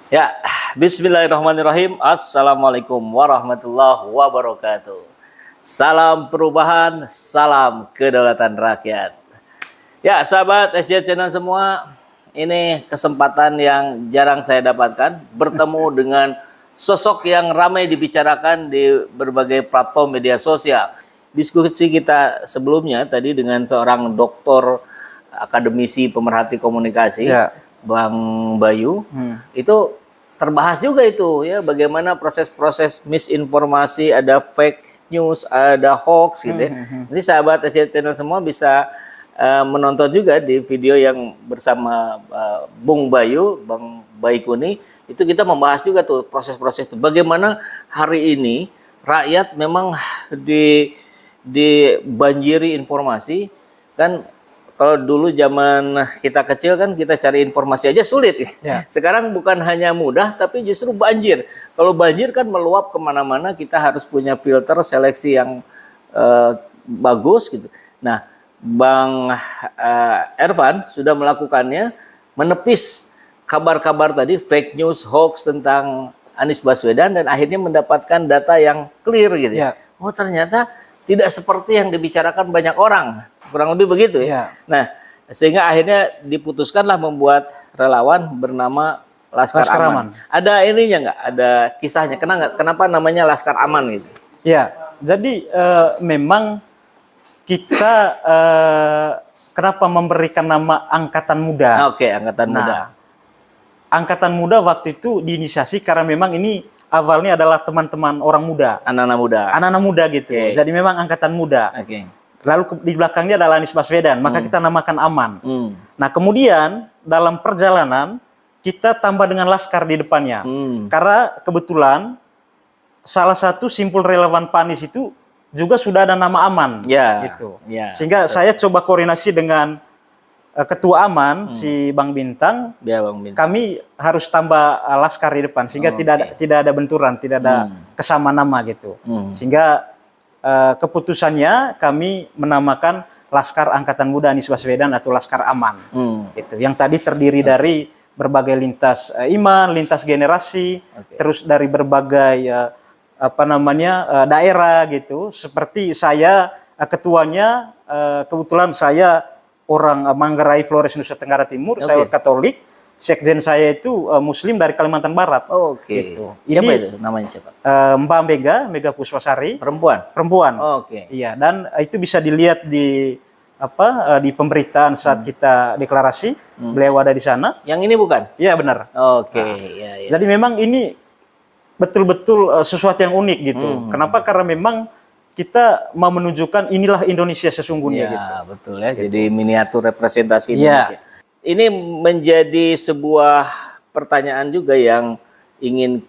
Ya, bismillahirrahmanirrahim. Assalamualaikum warahmatullahi wabarakatuh. Salam perubahan, salam kedaulatan rakyat. Ya, sahabat SJ Channel semua, ini kesempatan yang jarang saya dapatkan bertemu dengan sosok yang ramai dibicarakan di berbagai platform media sosial. Diskusi kita sebelumnya tadi dengan seorang doktor akademisi pemerhati komunikasi, Ya. Bang Bayu, itu terbahas juga itu ya bagaimana proses-proses misinformasi, ada fake news, ada hoax gitu ya. Ini sahabat SJ Channel semua bisa menonton juga di video yang bersama Bung Bayu, Bang Baikuni, itu kita membahas juga tuh proses-proses itu. Bagaimana hari ini rakyat memang dibanjiri informasi kan. Kalau dulu zaman kita kecil kan kita cari informasi aja sulit. Ya. Sekarang bukan hanya mudah tapi justru banjir. Kalau banjir kan meluap kemana-mana, kita harus punya filter seleksi yang bagus gitu. Nah, Bang Ervan sudah melakukannya, menepis kabar-kabar tadi, fake news, hoax tentang Anies Baswedan dan akhirnya mendapatkan data yang clear gitu. Ya. Oh, ternyata tidak seperti yang dibicarakan banyak orang. Kurang lebih begitu ya. Ya. Nah, sehingga akhirnya diputuskanlah membuat relawan bernama Laskar Aman. Ada ininya nggak? Ada kisahnya? Kenapa namanya Laskar Aman gitu? Ya, jadi memang kita kenapa memberikan nama Angkatan Muda? Oke, Angkatan Muda. Angkatan Muda waktu itu diinisiasi karena memang ini awalnya adalah teman-teman orang muda. Anak-anak muda. Anak-anak muda gitu. Oke. Jadi memang Angkatan Muda. Oke. Lalu di belakangnya adalah Anies Baswedan, maka kita namakan Aman. Nah, kemudian dalam perjalanan kita tambah dengan Laskar di depannya. Karena kebetulan salah satu simpul relevan Pak Anies itu juga sudah ada nama Aman. Ya. Gitu. Ya. Sehingga saya coba koordinasi dengan Ketua Aman, si Bang Bintang. Ya, Bang Bintang. Kami harus tambah Laskar di depan sehingga tidak ada benturan, tidak ada kesamaan nama gitu. Sehingga keputusannya kami menamakan Laskar Angkatan Muda Anies Baswedan atau Laskar Aman. Gitu. Yang tadi terdiri dari berbagai lintas iman, lintas generasi, terus dari berbagai daerah gitu. Seperti saya ketuanya, kebetulan saya orang Manggarai Flores Nusa Tenggara Timur, saya Katolik. Sekjen saya itu Muslim dari Kalimantan Barat. Oke. Gitu. Siapa Ini, itu? Namanya siapa? Mbak Mega Puswasari. Perempuan. Perempuan. Oke. Iya, dan itu bisa dilihat di di pemberitaan saat kita deklarasi, beliau ada di sana. Yang ini bukan? Iya, benar. Oke. Jadi memang ini betul-betul sesuatu yang unik gitu. Kenapa? Karena memang kita mau menunjukkan inilah Indonesia sesungguhnya gitu. Betul ya. Jadi miniatur representasi Indonesia. Ini menjadi sebuah pertanyaan juga yang ingin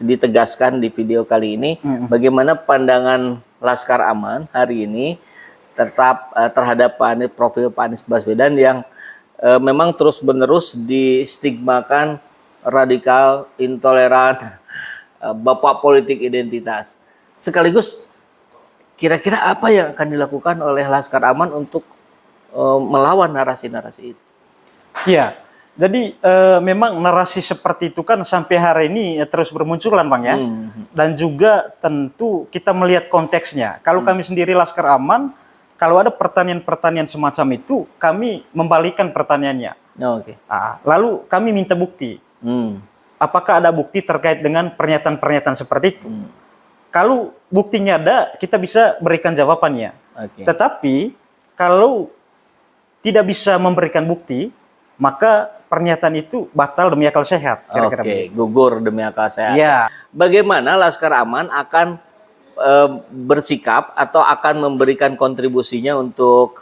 ditegaskan di video kali ini. Bagaimana pandangan Laskar Aman hari ini terhadap profil Pak Anies Baswedan yang memang terus-menerus distigmakan radikal, intoleran, bapak politik identitas. Sekaligus kira-kira apa yang akan dilakukan oleh Laskar Aman untuk melawan narasi-narasi itu? Iya, jadi memang narasi seperti itu kan sampai hari ini terus bermunculan, Bang ya. Dan juga tentu kita melihat konteksnya. Kalau kami sendiri Laskar Aman, kalau ada pertanyaan-pertanyaan semacam itu, kami membalikan pertanyaannya. Lalu kami minta bukti. Apakah ada bukti terkait dengan pernyataan-pernyataan seperti itu? Kalau buktinya ada, kita bisa berikan jawabannya. Tetapi kalau tidak bisa memberikan bukti, maka pernyataan itu batal demi akal sehat. Gugur demi akal sehat. Ya. Bagaimana Laskar Aman akan bersikap atau akan memberikan kontribusinya untuk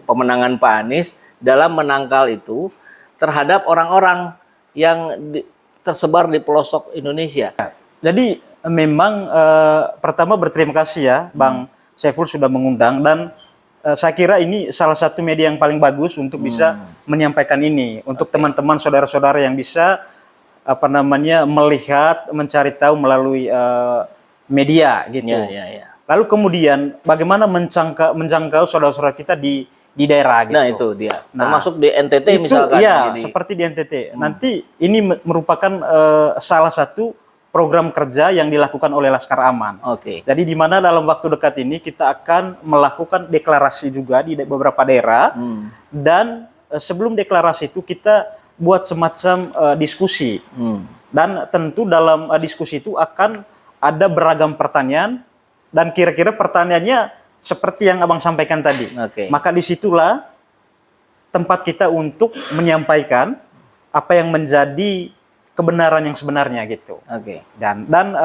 pemenangan Pak Anies dalam menangkal itu terhadap orang-orang yang tersebar di pelosok Indonesia? Jadi memang pertama berterima kasih ya Bang Saiful sudah mengundang, dan saya kira ini salah satu media yang paling bagus untuk bisa menyampaikan ini untuk teman-teman saudara-saudara yang bisa melihat, mencari tahu melalui media gitu. Lalu kemudian bagaimana menjangkau saudara-saudara kita di di daerah gitu. Nah, itu dia. Nah, Termasuk di NTT itu, misalkan. iya, Jadi, seperti di NTT. Nanti ini merupakan salah satu program kerja yang dilakukan oleh Laskar Aman. oke. Jadi di mana dalam waktu dekat ini kita akan melakukan deklarasi juga di beberapa daerah. Dan sebelum deklarasi itu kita buat semacam diskusi. Dan tentu dalam diskusi itu akan ada beragam pertanyaan dan kira-kira pertanyaannya seperti yang Abang sampaikan tadi. Oke. Maka disitulah tempat kita untuk menyampaikan apa yang menjadi kebenaran yang sebenarnya gitu. Oke. Dan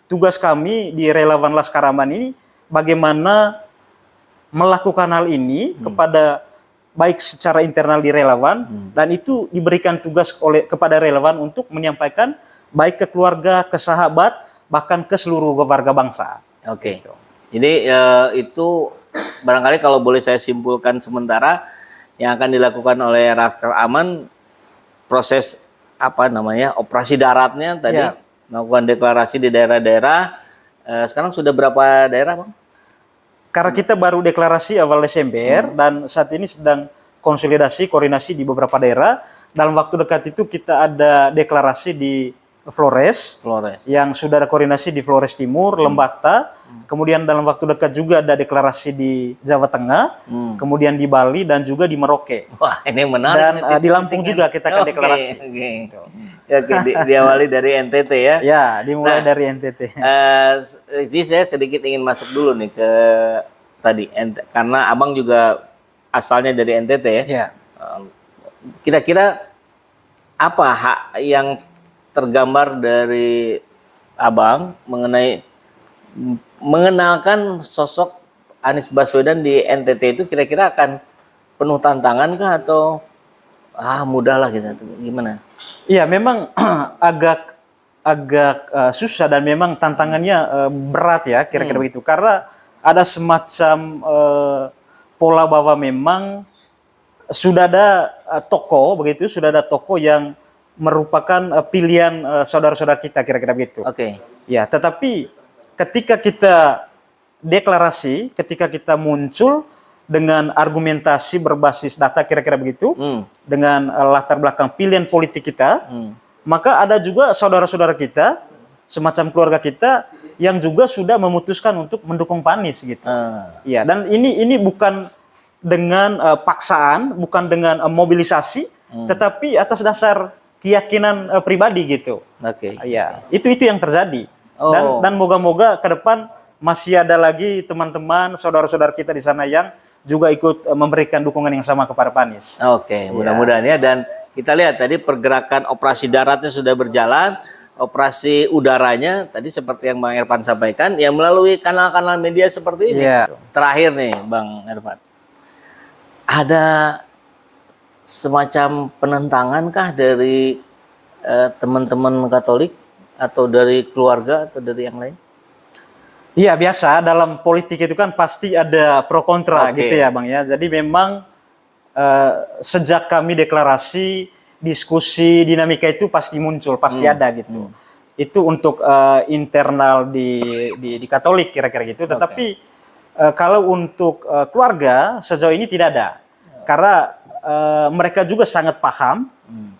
tugas kami di Relawan Laskar Aman ini bagaimana melakukan hal ini kepada baik secara internal di relawan dan itu diberikan tugas kepada relawan untuk menyampaikan baik ke keluarga, ke sahabat, bahkan ke seluruh warga bangsa. Oke. Gitu. Jadi itu barangkali kalau boleh saya simpulkan sementara yang akan dilakukan oleh Laskar Aman proses apa namanya operasi daratnya tadi Ya. melakukan deklarasi di daerah-daerah. Sekarang sudah berapa daerah, Bang? Karena kita baru deklarasi awal Desember dan saat ini sedang konsolidasi, koordinasi di beberapa daerah. Dalam waktu dekat itu kita ada deklarasi di Flores, yang sudah ada koordinasi di Flores Timur, Lembata. Kemudian dalam waktu dekat juga ada deklarasi di Jawa Tengah, kemudian di Bali dan juga di Merauke. Wah, ini menarik. Dan nih, di Lampung juga kita akan deklarasi. Oke. Ya, oke, diawali dari NTT ya. Ya, dimulai dari NTT. Jadi saya sedikit ingin masuk dulu nih ke tadi karena Abang juga asalnya dari NTT ya. Ya. Kira-kira apa hak yang tergambar dari Abang mengenalkan sosok Anies Baswedan di NTT itu kira-kira akan penuh tantangan kah atau mudah lah gitu, gimana? Iya, memang agak susah dan memang tantangannya berat ya kira-kira begitu karena ada semacam pola bahwa memang sudah ada tokoh begitu, sudah ada tokoh yang merupakan pilihan saudara-saudara kita kira-kira begitu. Oke. Ya, tetapi ketika kita deklarasi, ketika kita muncul dengan argumentasi berbasis data kira-kira begitu, dengan latar belakang pilihan politik kita, maka ada juga saudara-saudara kita, semacam keluarga kita yang juga sudah memutuskan untuk mendukung Pak Anies gitu. Ya, dan ini bukan dengan paksaan, bukan dengan mobilisasi, tetapi atas dasar keyakinan pribadi gitu. Oke. Ya, itu yang terjadi. Dan moga-moga ke depan masih ada lagi teman-teman, saudara-saudara kita di sana yang juga ikut memberikan dukungan yang sama kepada Pak Anies. Oke, mudah-mudahan ya. Dan kita lihat tadi pergerakan operasi daratnya sudah berjalan, operasi udaranya tadi seperti yang Bang Irfan sampaikan, yang melalui kanal-kanal media seperti ini. Terakhir nih, Bang Irfan, ada semacam penentangan kah dari teman-teman Katolik atau dari keluarga atau dari yang lain? Iya, biasa dalam politik itu kan pasti ada pro kontra gitu ya Bang ya. Jadi memang sejak kami deklarasi, diskusi, dinamika itu pasti muncul, pasti ada gitu. Itu untuk internal di Katolik kira-kira gitu. Tetapi kalau untuk keluarga sejauh ini tidak ada. Karena mereka juga sangat paham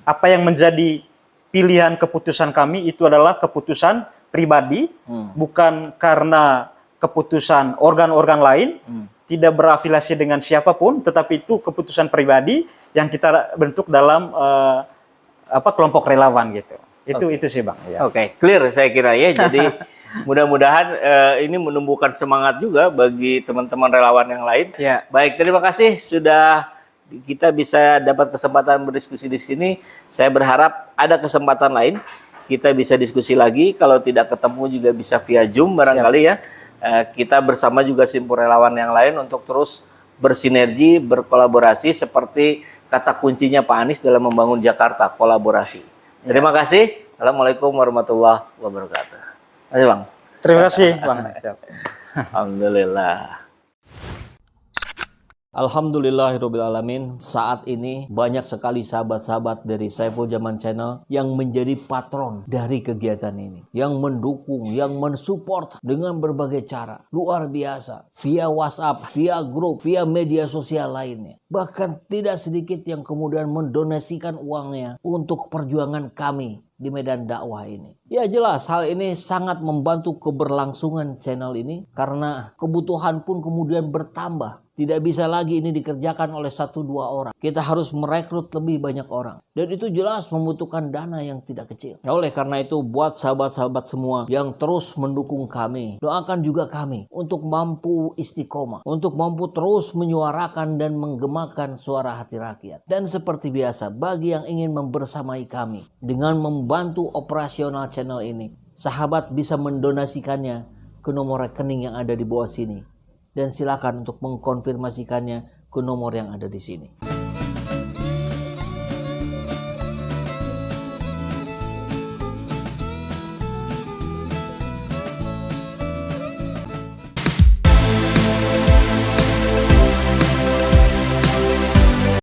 apa yang menjadi pilihan keputusan kami itu adalah keputusan pribadi, bukan karena keputusan organ-organ lain, tidak berafiliasi dengan siapapun, tetapi itu keputusan pribadi yang kita bentuk dalam kelompok relawan gitu. Itu sih Bang. Ya. Oke, clear saya kira ya. Jadi mudah-mudahan ini menumbuhkan semangat juga bagi teman-teman relawan yang lain. Ya. Baik, terima kasih sudah kita bisa dapat kesempatan berdiskusi di sini. Saya berharap ada kesempatan lain kita bisa diskusi lagi. Kalau tidak ketemu juga bisa via Zoom barangkali ya. Kita bersama juga simpul relawan yang lain untuk terus bersinergi, berkolaborasi seperti kata kuncinya Pak Anies dalam membangun Jakarta, kolaborasi. Terima kasih. Assalamualaikum warahmatullahi wabarakatuh. Ayo Bang. Terima kasih Bang. Alhamdulillah. Alhamdulillahirrahmanirrahim, saat ini banyak sekali sahabat-sahabat dari Saiful Zaman Channel yang menjadi patron dari kegiatan ini, yang mendukung, yang mensupport dengan berbagai cara. Luar biasa, via WhatsApp, via grup, via media sosial lainnya. Bahkan tidak sedikit yang kemudian mendonasikan uangnya untuk perjuangan kami di medan dakwah ini. Ya jelas hal ini sangat membantu keberlangsungan channel ini karena kebutuhan pun kemudian bertambah. Tidak bisa lagi ini dikerjakan oleh 1-2 orang. Kita harus merekrut lebih banyak orang. Dan itu jelas membutuhkan dana yang tidak kecil. Nah, oleh karena itu buat sahabat-sahabat semua yang terus mendukung kami, doakan juga kami untuk mampu istiqomah, untuk mampu terus menyuarakan dan menggemakan suara hati rakyat. Dan seperti biasa, bagi yang ingin membersamai kami dengan membantu operasional channel ini, sahabat bisa mendonasikannya ke nomor rekening yang ada di bawah sini. Dan silakan untuk mengkonfirmasikannya ke nomor yang ada di sini.